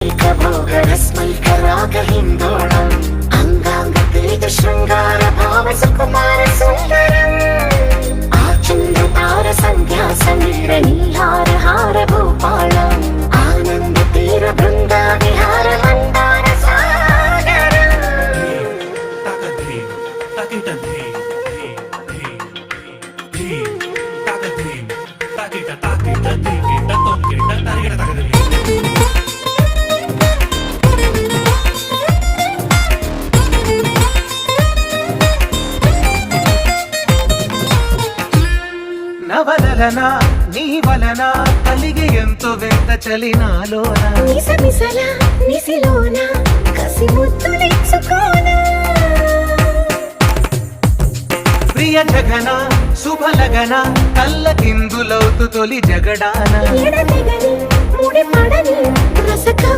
भोगरस्मैकरागहिन्दोळम् अङ्गाङ्गतेज शृङ्गार भाव सुकुमार सुन्दरम् आचन्द्रतार सन्ध्या समीर नीहार हार भूपालम् आनन्द तीर बृन्दा विहार मन्दार सागरम् నవలన నీ వలన కలిగి ఎంతో వింత చలి నాలోన నిసమిసల నిసిలోన కసి ముద్దులిచ్చుకోన ప్రియ జగన శుభలగన కళ్ళకిందులవుతు తొలి జగడాన ఎడతెగని ముడి పడని రసకవ